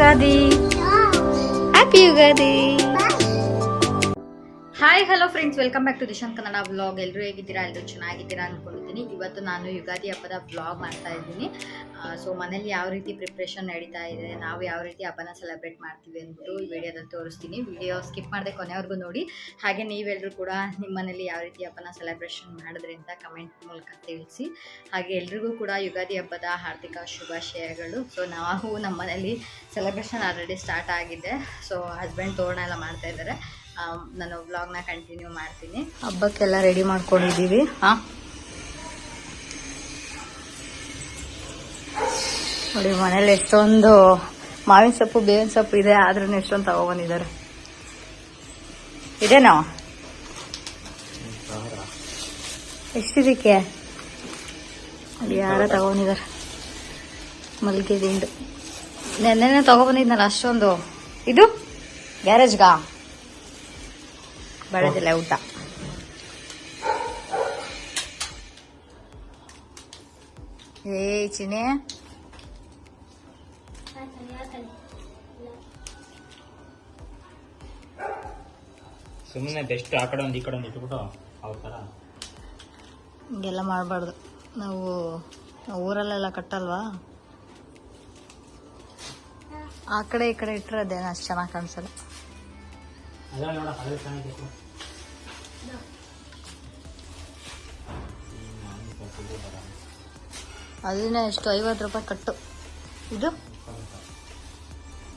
Ugadi. Happy Ugadi. Hi hello friends, welcome back to Dishant Kannada vlog. ಎಲ್ಲರೂ ಹೇಗಿದ್ದೀರಾ? ಎಲ್ಲರೂ ಚೆನ್ನಾಗಿದ್ದೀರಾ ಅಂದ್ಕೊಂಡಿದ್ದೀನಿ. ಇವತ್ತು ನಾನು ಯುಗಾದಿ ಹಬ್ಬದ ವ್ಲಾಗ್ ಮಾಡ್ತಾ ಇದ್ದೀನಿ. ಸೊ ಮನೇಲಿ ಯಾವ ರೀತಿ ಪ್ರಿಪ್ರೇಷನ್ ನಡೀತಾ ಇದೆ, ನಾವು ಯಾವ ರೀತಿ ಹಬ್ಬನ ಸೆಲೆಬ್ರೇಟ್ ಮಾಡ್ತೀವಿ ಅಂದ್ಬಿಟ್ಟು ಈ ವಿಡಿಯೋದಲ್ಲಿ ತೋರಿಸ್ತೀನಿ. ವಿಡಿಯೋ ಸ್ಕಿಪ್ ಮಾಡದೆ ಕೊನೆವರೆಗೂ ನೋಡಿ. ಹಾಗೆ ನೀವೆಲ್ಲರೂ ಕೂಡ ನಿಮ್ಮ ಮನೇಲಿ ಯಾವ ರೀತಿ ಹಬ್ಬನ ಸೆಲೆಬ್ರೇಷನ್ ಮಾಡಿದ್ರಿ ಅಂತ ಕಮೆಂಟ್ ಮೂಲಕ ತಿಳಿಸಿ. ಹಾಗೆ ಎಲ್ರಿಗೂ ಕೂಡ ಯುಗಾದಿ ಹಬ್ಬದ ಹಾರ್ದಿಕ ಶುಭಾಶಯಗಳು. ಸೊ ನಾವು ನಮ್ಮ ಮನೇಲಿ ಸೆಲೆಬ್ರೇಷನ್ ಆಲ್ರೆಡಿ ಸ್ಟಾರ್ಟ್ ಆಗಿದೆ. ಸೊ ಹಸ್ಬೆಂಡ್ ತೋರಣ ಎಲ್ಲ ಮಾಡ್ತಾ ಇದ್ದಾರೆ. ನಾನು ವ್ಲಾಗ್ನ ಕಂಟಿನ್ಯೂ ಮಾಡ್ತೀನಿ. ಹಬ್ಬಕ್ಕೆಲ್ಲ ರೆಡಿ ಮಾಡ್ಕೊಂಡಿದ್ದೀವಿ. ನೋಡಿ, ಮನೇಲಿ ಎಷ್ಟೊಂದು ಮಾವಿನ ಸೊಪ್ಪು, ಬೇವಿನ ಸೊಪ್ಪು ಇದೆ, ಆದ್ರೂ ಎಷ್ಟೊಂದು ತಗೊಬಂದಿದ್ದಾರೆ. ಇದೇನೋ ಎಷ್ಟಿದಕ್ಕೆ ಅಲ್ಲಿ ಯಾರ ತಗೊಂಡಿದ್ದಾರೆ. ಮಲ್ಲಿಗೆ ದಿಂಡು ನೆನ್ನೆ ತಗೊಬಂದಿದ್ನಲ್ಲ ಅಷ್ಟೊಂದು. ಇದು ಗ್ಯಾರೇಜ್ಗಾ ಬರೋದಿಲ್ಲ ಊಟ. ಏ ಚಿನಿ, ಸುಮ್ಮನೆ ಬೆಸ್ಟ್ ಆ ಕಡೆ ಒಂದು ಈ ಕಡೆ ಒಂದು ಇಟ್ಬಿಟ್ಟು ಅವ್ರ ಥರ ಹಿಂಗೆಲ್ಲ ಮಾಡಬಾರ್ದು. ನಾವು ಊರಲ್ಲೆಲ್ಲ ಕಟ್ಟಲ್ವಾ, ಆ ಕಡೆ ಈ ಕಡೆ ಇಟ್ಟರೆ ಅದೇನು ಅಷ್ಟು ಚೆನ್ನಾಗಿ ಕಾಣಿಸಲ್ಲ. ಅದನ್ನ ಎಷ್ಟು 50 ರೂಪಾಯಿ ಕಟ್ಟು. ಇದು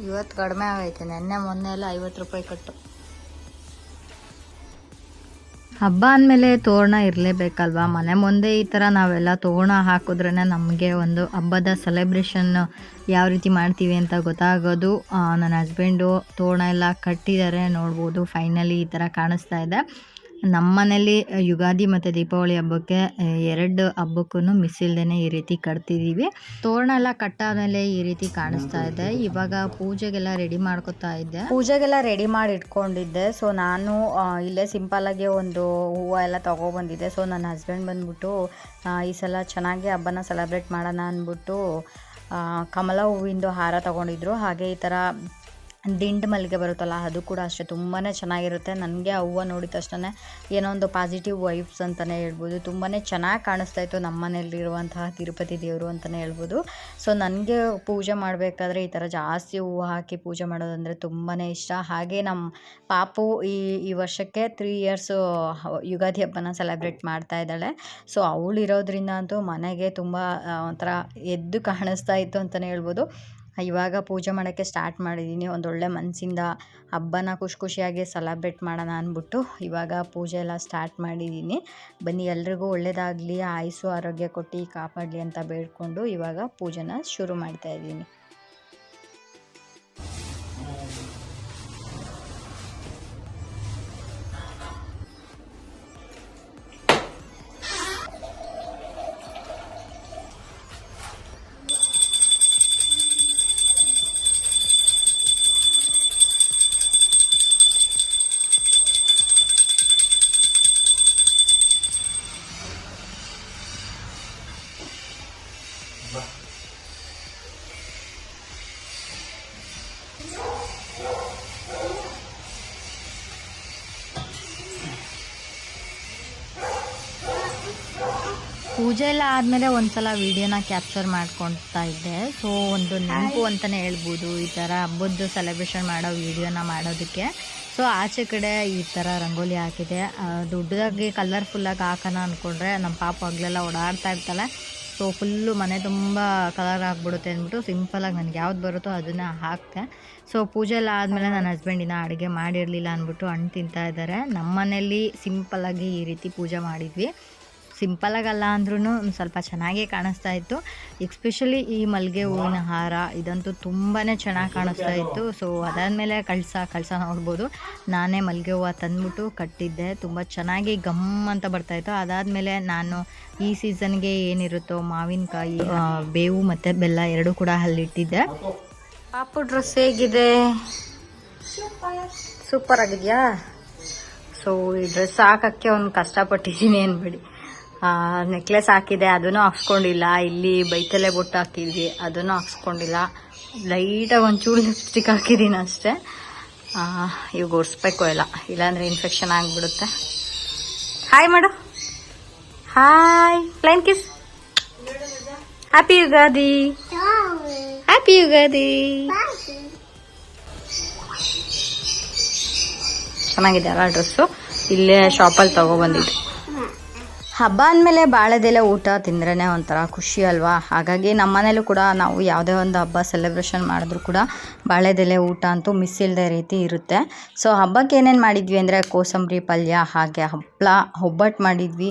ಇವತ್ತು ಕಡಿಮೆ ಆಗೈತೆ, ನೆನ್ನೆ ಮೊನ್ನೆ ಎಲ್ಲ 50 ರೂಪಾಯಿ ಕಟ್ಟು. ಹಬ್ಬ ಅಂದಮೇಲೆ ತೋರಣ ಇರಲೇಬೇಕಲ್ವಾ. ಮನೆ ಮುಂದೆ ಈ ಥರ ನಾವೆಲ್ಲ ತೋರಣ ಹಾಕಿದ್ರೇ ನಮಗೆ ಒಂದು ಹಬ್ಬದ ಸೆಲೆಬ್ರೇಷನ್ ಯಾವ ರೀತಿ ಮಾಡ್ತೀವಿ ಅಂತ ಗೊತ್ತಾಗೋದು. ನನ್ನ ಹಸ್ಬೆಂಡು ತೋರಣ ಎಲ್ಲ ಕಟ್ಟಿದ್ದಾರೆ, ನೋಡ್ಬೋದು. ಫೈನಲಿ ಈ ಥರ ಕಾಣಿಸ್ತಾ ಇದೆ. ನಮ್ಮ ಮನೇಲಿ ಯುಗಾದಿ ಮತ್ತು ದೀಪಾವಳಿ ಹಬ್ಬಕ್ಕೆ 2 ಹಬ್ಬಕ್ಕೂ ಮಿಸ್ ಇಲ್ದೇ ಈ ರೀತಿ ಕಟ್ತಿದ್ದೀವಿ. ತೋರಣ ಎಲ್ಲ ಕಟ್ಟಾದ್ಮೇಲೆ ಈ ರೀತಿ ಕಾಣಿಸ್ತಾ ಇದೆ. ಇವಾಗ ಪೂಜೆಗೆಲ್ಲ ರೆಡಿ ಮಾಡ್ಕೊತಾ ಇದ್ದೆ. ಪೂಜೆಗೆಲ್ಲ ರೆಡಿ ಮಾಡಿ ಇಟ್ಕೊಂಡಿದ್ದೆ. ಸೊ ನಾನು ಇಲ್ಲೇ ಸಿಂಪಲ್ಲಾಗಿ ಒಂದು ಹೂವು ಎಲ್ಲ ತೊಗೊಬಂದಿದ್ದೆ. ಸೊ ನನ್ನ ಹಸ್ಬೆಂಡ್ ಬಂದ್ಬಿಟ್ಟು ಈ ಸಲ ಚೆನ್ನಾಗಿ ಹಬ್ಬನ ಸೆಲೆಬ್ರೇಟ್ ಮಾಡೋಣ ಅಂದ್ಬಿಟ್ಟು ಕಮಲ ಹೂವಿಂದು ಹಾರ ತೊಗೊಂಡಿದ್ರು. ಹಾಗೆ ಈ ಥರ ದಿಂಡು ಮಲ್ಲಿಗೆ ಬರುತ್ತಲ್ಲ, ಅದು ಕೂಡ ಅಷ್ಟೇ ತುಂಬಾ ಚೆನ್ನಾಗಿರುತ್ತೆ. ನನಗೆ ಆ ಹೂವು ನೋಡಿದ ತಕ್ಷಣ ಏನೋ ಒಂದು ಪಾಸಿಟಿವ್ ವೈಬ್ಸ್ ಅಂತಲೇ ಹೇಳ್ಬೋದು. ತುಂಬಾ ಚೆನ್ನಾಗಿ ಕಾಣಿಸ್ತಾ ಇತ್ತು ನಮ್ಮ ಮನೆಯಲ್ಲಿರುವಂತಹ ತಿರುಪತಿ ದೇವರು ಅಂತಲೇ ಹೇಳ್ಬೋದು. ಸೊ ನನಗೆ ಪೂಜೆ ಮಾಡಬೇಕಾದ್ರೆ ಈ ಥರ ಜಾಸ್ತಿ ಹೂವು ಹಾಕಿ ಪೂಜೆ ಮಾಡೋದಂದರೆ ತುಂಬಾ ಇಷ್ಟ. ಹಾಗೆ ನಮ್ಮ ಪಾಪು ಈ ವರ್ಷಕ್ಕೆ 3 ಇಯರ್ಸ್ ಯುಗಾದಿ ಹಬ್ಬನ ಸೆಲೆಬ್ರೇಟ್ ಮಾಡ್ತಾ ಇದ್ದಾಳೆ. ಸೊ ಅವಳು ಇರೋದ್ರಿಂದ ಅಂತೂ ಮನೆಗೆ ತುಂಬ ಒಂಥರ ಎದ್ದು ಕಾಣಿಸ್ತಾ ಇತ್ತು ಅಂತಲೇ ಹೇಳ್ಬೋದು. ಇವಾಗ ಪೂಜೆ ಮಾಡೋಕ್ಕೆ ಸ್ಟಾರ್ಟ್ ಮಾಡಿದ್ದೀನಿ. ಒಂದೊಳ್ಳೆ ಮನಸ್ಸಿಂದ ಹಬ್ಬನ ಖುಷಿಯಾಗಿ ಸೆಲೆಬ್ರೇಟ್ ಮಾಡೋಣ ಅಂದ್ಬಿಟ್ಟು ಇವಾಗ ಪೂಜೆ ಎಲ್ಲ ಸ್ಟಾರ್ಟ್ ಮಾಡಿದ್ದೀನಿ. ಬನ್ನಿ, ಎಲ್ರಿಗೂ ಒಳ್ಳೆಯದಾಗಲಿ, ಆಯುಸ್ಸು ಆರೋಗ್ಯ ಕೊಟ್ಟು ಕಾಪಾಡಲಿ ಅಂತ ಬೇಡ್ಕೊಂಡು ಇವಾಗ ಪೂಜೆನ ಶುರು ಮಾಡ್ತಾ ಇದ್ದೀನಿ. ಪೂಜೆ ಎಲ್ಲ ಆದಮೇಲೆ ಒಂದ್ಸಲ ವಿಡಿಯೋನ ಕ್ಯಾಪ್ಚರ್ ಮಾಡ್ಕೊತಾ ಇದ್ದೆ. ಸೊ ಒಂದು ನೆನಪು ಅಂತಲೇ ಹೇಳ್ಬೋದು ಈ ಥರ ಹಬ್ಬದ್ದು ಸೆಲೆಬ್ರೇಷನ್ ಮಾಡೋ ವಿಡಿಯೋನ ಮಾಡೋದಕ್ಕೆ. ಸೊ ಆಚೆ ಕಡೆ ಈ ಥರ ರಂಗೋಲಿ ಹಾಕಿದೆ. ದೊಡ್ಡದಾಗಿ ಕಲರ್ಫುಲ್ಲಾಗಿ ಹಾಕೋಣ ಅಂದ್ಕೊಂಡ್ರೆ ನಮ್ಮ ಪಾಪ ಹಗಲೆಲ್ಲ ಓಡಾಡ್ತಾ ಇರ್ತಾಳೆ. ಸೊ ಫುಲ್ಲು ಮನೆ ತುಂಬ ಕಲರ್ ಆಗಿಬಿಡುತ್ತೆ ಅಂದ್ಬಿಟ್ಟು ಸಿಂಪಲಾಗಿ ನನಗೆ ಯಾವ್ದು ಬರುತ್ತೋ ಅದನ್ನು ಹಾಕ್ತೆ. ಸೊ ಪೂಜೆ ಎಲ್ಲ ಆದಮೇಲೆ ನನ್ನ ಹಸ್ಬೆಂಡಿನ ಅಡುಗೆ ಮಾಡಿರಲಿಲ್ಲ ಅಂದ್ಬಿಟ್ಟು ಹಣ್ಣು ತಿಂತಾ ಇದ್ದಾರೆ. ನಮ್ಮ ಮನೆಯಲ್ಲಿ ಸಿಂಪಲ್ಲಾಗಿ ಈ ರೀತಿ ಪೂಜೆ ಮಾಡಿದ್ವಿ. ಸಿಂಪಲಾಗಲ್ಲ ಅಂದ್ರೂ ಒಂದು ಸ್ವಲ್ಪ ಚೆನ್ನಾಗೇ ಕಾಣಿಸ್ತಾ ಇತ್ತು. ಎಕ್ಸ್ಪೆಷಲಿ ಈ ಮಲ್ಲಿಗೆ ಹೂವಿನ ಹಾರ ಇದಂತೂ ತುಂಬಾ ಚೆನ್ನಾಗಿ ಕಾಣಿಸ್ತಾ ಇತ್ತು. ಸೊ ಅದಾದಮೇಲೆ ಕಳಸ ನೋಡ್ಬೋದು, ನಾನೇ ಮಲ್ಲಿಗೆ ಹೂವು ತಂದ್ಬಿಟ್ಟು ಕಟ್ಟಿದ್ದೆ. ತುಂಬ ಚೆನ್ನಾಗಿ ಗಮ್ ಅಂತ ಬರ್ತಾಯಿತ್ತು. ಅದಾದಮೇಲೆ ನಾನು ಈ ಸೀಸನ್ಗೆ ಏನಿರುತ್ತೋ ಮಾವಿನಕಾಯಿ, ಬೇವು ಮತ್ತು ಬೆಲ್ಲ 2 ಕೂಡ ಅಲ್ಲಿಟ್ಟಿದ್ದೆ. ಪಾಪು ಡ್ರೆಸ್ ಹೇಗಿದೆ? ಸೂಪರ್ ಆಗಿದೆಯಾ? ಸೊ ಈ ಡ್ರೆಸ್ ಹಾಕೋಕ್ಕೆ ಒಂದು ಕಷ್ಟಪಟ್ಟಿದ್ದೀನಿ ಅನ್ಬೇಡಿ. ನೆಕ್ಲೆಸ್ ಹಾಕಿದೆ, ಅದನ್ನು ಹಾಕ್ಸ್ಕೊಂಡಿಲ್ಲ. ಇಲ್ಲಿ ಬೈತಲೆ ಬೊಟ್ಟು ಹಾಕಿದ್ವಿ, ಅದನ್ನು ಹಾಕ್ಸ್ಕೊಂಡಿಲ್ಲ. ಲೈಟಾಗಿ ಒಂಚೂರು ಲಿಪ್ಸ್ಟಿಕ್ ಹಾಕಿದ್ದೀನಿ ಅಷ್ಟೇ. ಇವಾಗ ಒರೆಸ್ಬೇಕು ಎಲ್ಲ, ಇಲ್ಲಾಂದರೆ ಇನ್ಫೆಕ್ಷನ್ ಆಗಿಬಿಡುತ್ತೆ. ಹಾಯ್ ಮಾಡು, hi, flyin kiss. Happy Ugadi, happy Ugadi. ಚೆನ್ನಾಗಿದೆ ಅಲ್ಲ ಡ್ರೆಸ್ಸು, ಇಲ್ಲೇ ಶಾಪಲ್ಲಿ ತೊಗೊಬಂದಿದ್ದು. ಹಬ್ಬ ಅಂದಮೇಲೆ ಬಾಳೆದೆಲೆ ಊಟ ತಿಂದ್ರೇ ಒಂಥರ ಖುಷಿ ಅಲ್ವಾ. ಹಾಗಾಗಿ ನಮ್ಮ ಮನೇಲೂ ಕೂಡ ನಾವು ಯಾವುದೇ ಒಂದು ಹಬ್ಬ ಸೆಲೆಬ್ರೇಷನ್ ಮಾಡಿದ್ರು ಕೂಡ ಬಾಳೆದೆಲೆ ಊಟ ಅಂತೂ ಮಿಸ್ ಇಲ್ಲದೆ ರೀತಿ ಇರುತ್ತೆ. ಸೊ ಹಬ್ಬಕ್ಕೆ ಏನೇನು ಮಾಡಿದ್ವಿ ಅಂದರೆ ಕೋಸಂಬರಿ ಪಲ್ಯ, ಹಾಗೆ ಹಪ್ಪಳ, ಒಬ್ಬಟ್ಟು ಮಾಡಿದ್ವಿ,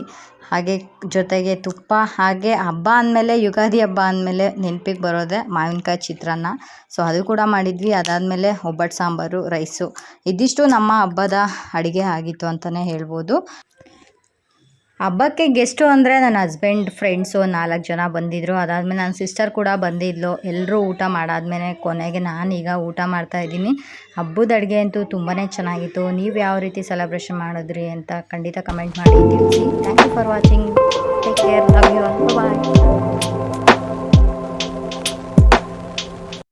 ಹಾಗೆ ಜೊತೆಗೆ ತುಪ್ಪ. ಹಾಗೆ ಹಬ್ಬ ಅಂದಮೇಲೆ, ಯುಗಾದಿ ಹಬ್ಬ ಅಂದಮೇಲೆ ನೆನಪಿಗೆ ಬರೋದೆ ಮಾವಿನಕಾಯಿ ಚಿತ್ರಾನ್ನ. ಸೊ ಅದು ಕೂಡ ಮಾಡಿದ್ವಿ. ಅದಾದಮೇಲೆ ಒಬ್ಬಟ್ಟು ಸಾಂಬಾರು, ರೈಸು. ಇದಿಷ್ಟು ನಮ್ಮ ಹಬ್ಬದ ಅಡುಗೆ ಆಗಿತ್ತು ಅಂತಲೇ ಹೇಳ್ಬೋದು. ಹಬ್ಬಕ್ಕೆ ಗೆಸ್ಟು ಅಂದರೆ ನನ್ನ ಹಸ್ಬೆಂಡ್ ಫ್ರೆಂಡ್ಸು 4 ಜನ ಬಂದಿದ್ದರು. ಅದಾದಮೇಲೆ ನನ್ನ ಸಿಸ್ಟರ್ ಕೂಡ ಬಂದಿದ್ಲು. ಎಲ್ಲರೂ ಊಟ ಮಾಡಾದ್ಮೇಲೆ ಕೊನೆಗೆ ನಾನೀಗ ಊಟ ಮಾಡ್ತಾಯಿದ್ದೀನಿ. ಹಬ್ಬದ ಅಡುಗೆ ಅಂತೂ ತುಂಬಾ ಚೆನ್ನಾಗಿತ್ತು. ನೀವು ಯಾವ ರೀತಿ ಸೆಲೆಬ್ರೇಷನ್ ಮಾಡಿದ್ರಿ ಅಂತ ಖಂಡಿತ ಕಮೆಂಟ್ ಮಾಡಿ ತಿಳಿಸಿ. Thank you for watching. Take care, love you all, bye.